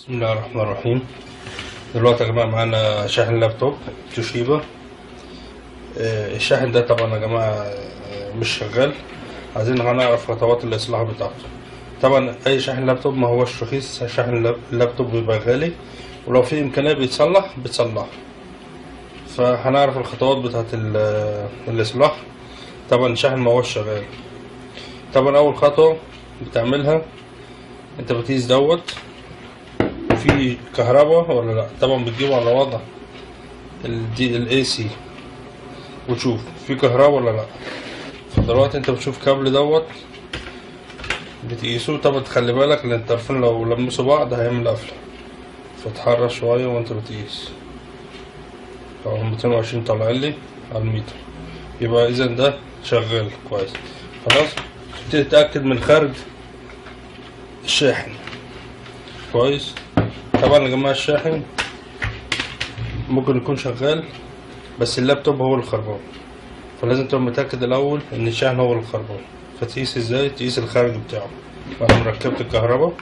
بسم الله الرحمن الرحيم. دلوقتي يا جماعة معانا شاحن لابتوب توشيبا. الشاحن ده طبعا يا جماعة مش شغال. عايزين هنعرف خطوات الإصلاح بتاعته. طبعا أي شاحن لابتوب ما هوش رخيص، شاحن اللابتوب بيبقى غالي، ولو في إمكانية بيتصلح. فهنعرف الخطوات بتاعت الإصلاح. طبعا الشاحن ما هوش شغال. طبعا أول خطوة بتعملها أنت بتقيس دوت في كهرباء ولا لا. طبعا بتجيبه على وضع ال AC وتشوف في كهرباء ولا لا. فدلوقتي انت بتشوف كابل دوت بتقيسه. طبعا تخلي بالك لان الطرفين لو لمسوا بعض هيعمل قفله، فتحرك شويه وانت بتقيس. اهو 220 طالع لي على الميتر، يبقى اذا ده شغال كويس. خلاص تبتدي تتاكد من خارج الشاحن كويس. طبعا يا جماعه الشاحن ممكن يكون شغال بس اللابتوب هو اللي خربان، فلازم تبقى متأكد الأول إن الشاحن هو اللي خربان. فتقيس ازاي؟ تقيس الخارج بتاعه بعد ما ركبت الكهرباء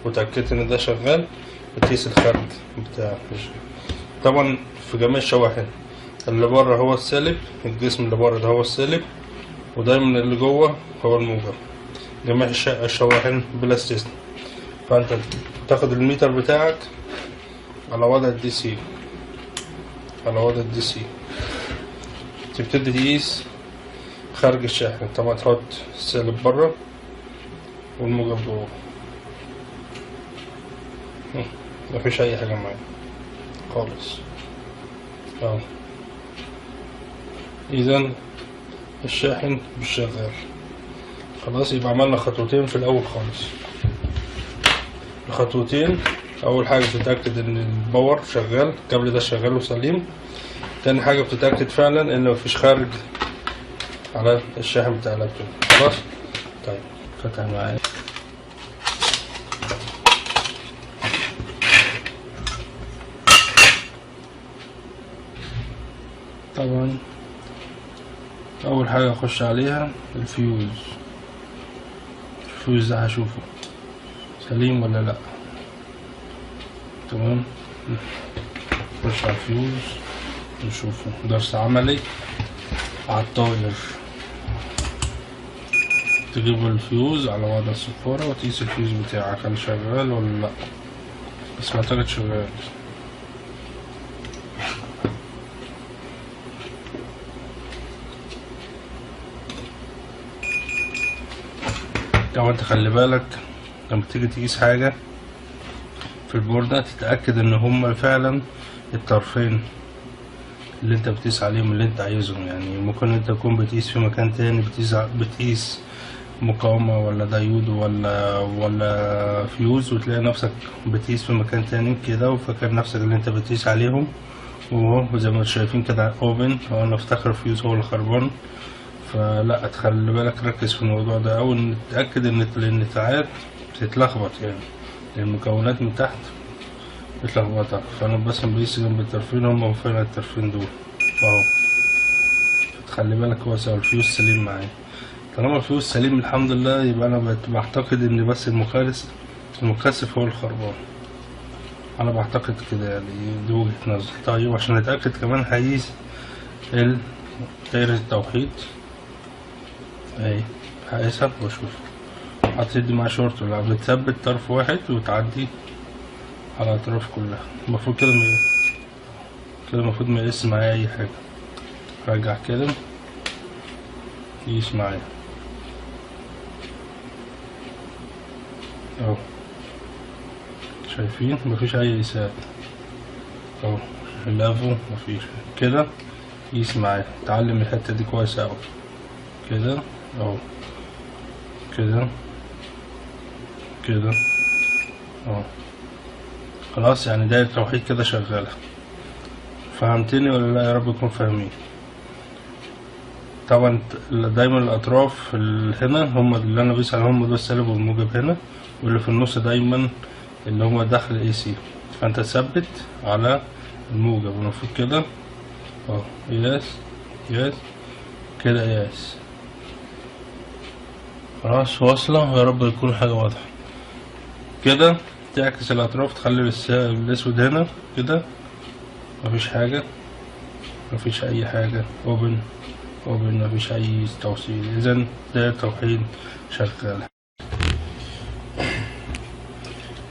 وتأكدت إن ده شغال، بتقيس الخارج بتاعه. طبعا في جميع الشواحن اللي بره هو السالب، الجسم اللي بره ده هو السالب، ودايما اللي جوه هو الموجب. جميع الشواحن بلا استثناء. فأنت تاخد الميتر بتاعك على وضع DC، تبتدي تقيس خارج الشاحن. طبعا تحط السالب بره والموجب جوه. مفيش اي حاجه معايا خالص اهو. اذا الشاحن مش شغال. خلاص يبقى عملنا خطوتين في الاول خالص. الخطوتين اول حاجه بتتاكد ان الباور شغال، الكابل ده شغال وسليم. تاني حاجه بتتاكد فعلا ان مفيش خارج على الشاحن بتاع اللابتوب. خلاص طيب فتح معايا. طبعا اول حاجه اخش عليها الفيوز ده هشوفه سليم ولا لا. تمام، نخش على الفيوز نشوفه. درس عملي على الطاير. تجيب الفيوز على وضع الصفارة وتقيس الفيوز بتاعك هل شغال ولا لا، بس معتقد شغال. طبعا انت خلي بالك لما تيجي تقيس حاجة في البوردة تتأكد ان هما فعلا الطرفين اللي انت بتقيس عليهم اللي انت عايزهم. يعني ممكن انت تكون بتقيس في مكان تاني، بتقيس مقاومة ولا دايود ولا فيوز، وتلاقي نفسك بتقيس في مكان تاني كده وفاكر نفسك اللي انت بتقيس عليهم. وهو زي ما انتم شايفين كده اوبن، هو انا افتكر فيوز هو اللي خربان. فلا تخلي بالك، ركز في الموضوع ده او تتأكد ان النتاعات بتتلخبط، يعني المكونات من تحت بتلخبطك. فانا بس بقيس جنب الطرفين، هم فين الطرفين دول اهو. فتخلي بالك هو الفيوز سليم معايا. طالما الفيوز سليم الحمد لله، يبقى انا بعتقد ان بس المكثف هو الخربان. انا بعتقد كده، يعني دي وجهة نظري. طيب عشان اتاكد كمان هقيس دايرة التوحيد اهي، هقيسها واشوف هتدي مع شورت ولا بتثبت طرف واحد وتعدي على الاطراف كلها. المفروض كده المفروض ما يقيس معايا اي حاجة. رجع كده يقيس معايا اهو. شايفين مفيش اي قياسات اهو. اللافو مفيش كده. قيس معايا، اتعلم الحتة دي كويس اوي كده اهو. كده اهو. خلاص يعني دايرة التوحيد كده شغالة. فهمتني ولا لا؟ يا رب يكون فاهمين. طبعا دايما الاطراف هنا هم اللي انا بقيس عليهم، هم دول السالب والموجب هنا، واللي في النص دايما اللي هو داخل AC. فانت تثبت على الموجب. المفروض كده اهو. قياس كده قياس. خلاص واصلة. يا رب يكون حاجة واضحة كده. تعكس الاطراف، تخلي الاسود هنا كده، مفيش حاجة، مفيش اي حاجة، اوبن مفيش اي توصيل. اذا ده توحيد شغال.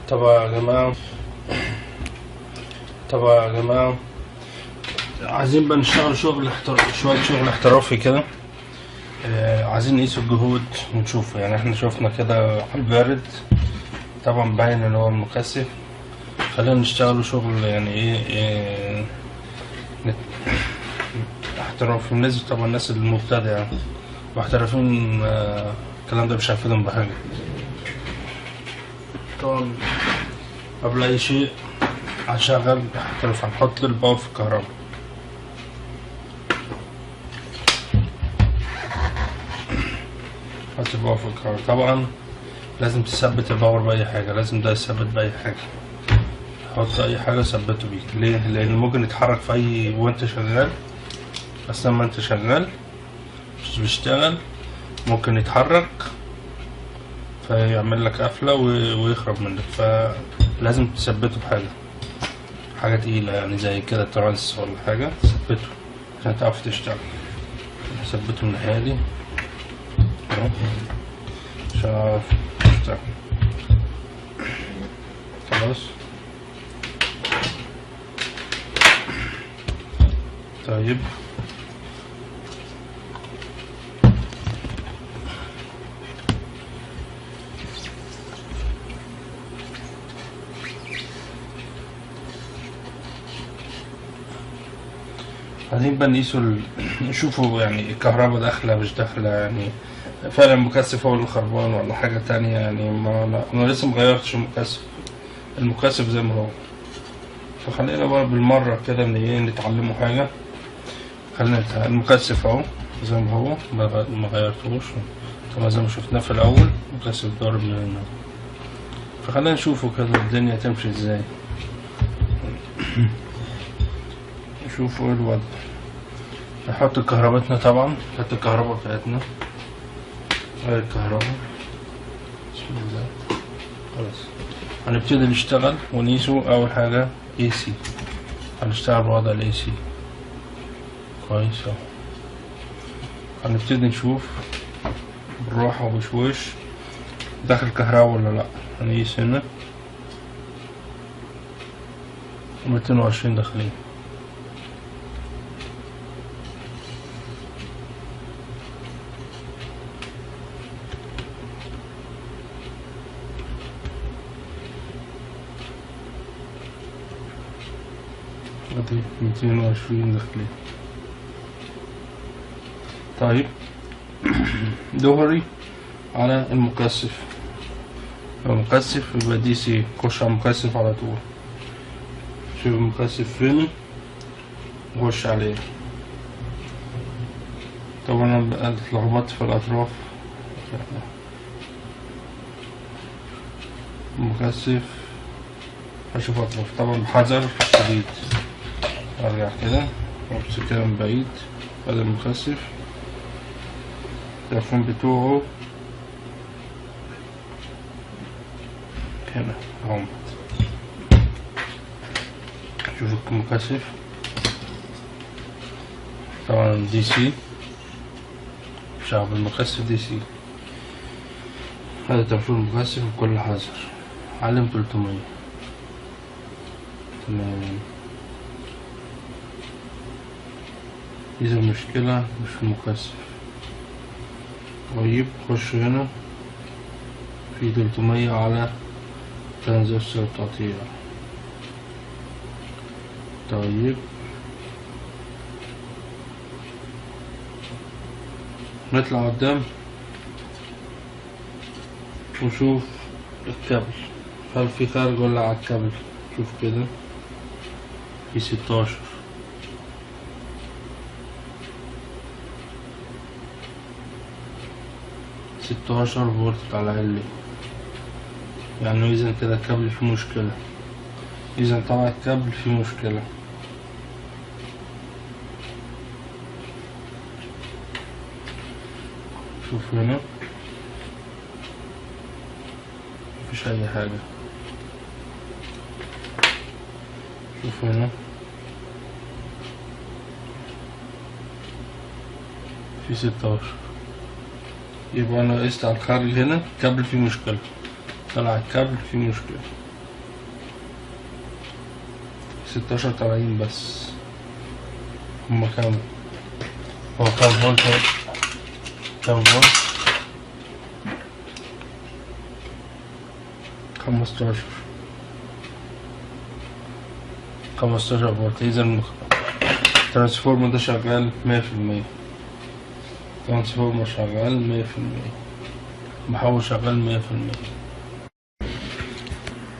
طبعا يا جماعة عايزين بقى نشتغل شوية شغل احترافي كده. عايزين نقيس الجهود ونشوف. يعني احنا شوفنا كده على البارد طبعا باين ان هو المكثف. خلينا نشتغلوا شغل يعني ايه احترافي. بالنسبة طبعا الناس المبتدئة محترفين الكلام ده مش هيفيدهم بحاجة. طبعا قبل اي شيء هنشغل احتراف، هنحط الباور في الكهرباء. حط الباور في الكهرباء. طبعا لازم تثبت الباور بأي حاجة، لازم ده يثبت بأي حاجة. حط أي حاجة ثبته بيه. ليه؟ لأن ممكن يتحرك في أي وأنت شغال، أثناء ما أنت شغال مش بيشتغل ممكن يتحرك فيعمل لك قفلة ويخرب منك. فلازم تثبته بحاجة تقيلة، يعني زي كده ترانس ولا حاجة تثبته عشان تعرف تشتغل. ثبته من الناحية دي عشان أعرف أشتغل. خلاص. طيب بعدين بقى نشوفوا يعني الكهرباء داخلة مش داخلة، يعني فعلا المكثف هو اللي خربان ولا حاجة تانية. يعني أنا لسه مغيرتش المكثف زي ما هو. فخلينا بقى بالمرة كده نتعلموا حاجة. خلينا المكثف اهو زي ما هو، ما غيرتوش طبعا زي ما شفناه في الأول. المكثف ضارب من هنا، فخلينا نشوفوا كده الدنيا تمشي ازاي. نشوفوا ايه الوضع. نحط كهرباتنا طبعا، نحط الكهرباء بتاعتنا. هاي الكهرباء بسم الله. خلاص هنبتدي نشتغل ونقيسه. أول حاجة AC، هنشتغل بوضع AC كويس اهو. هنبتدي نشوف بالراحة وبشويش داخل كهرباء ولا لأ. هنقيس هنا 220 داخلين. ادي 220 داخلين. طيب ظهري على المكثف. المكثف يبقى دي سي، خش على المكثف على طول. شوف المكثف فين وخش عليه. طبعا انا بقى اتلخبطت في الاطراف. المكثف هشوف اطراف طبعا بحذر شديد. ارجع كده وامسك كده من بعيد. هذا المكثف التلفون بتوعه هنا اهو. شوف المكثف طبعا دي سي، شغل المكثف دي سي. هذا تلفون المكثف بكل حذر. علم 300 تمام. إذا المشكلة مش في المكثف. طيب خش هنا في 300 على ترانزستور التقطيع. طيب نطلع قدام ونشوف الكابل هل في خارج ولا على الكابل. شوف كده في 16 فولت على علي. يعني إذا كده الكابل فيه مشكلة. إذا طبعا الكابل فيه مشكلة. شوف هنا مفيش أي حاجة. شوف هنا في 16، يبقى انا قست على الخارج هنا الكابل فيه مشكلة، طلع الكابل فيه مشكلة. 16 طالعين بس، هما كام؟ هو كام فولت؟ كام فولت؟ 15 فولت. إذا الترانسفورمر ده شغال 100%، ترانسفورمر شغال 100%، محول شغال 100%.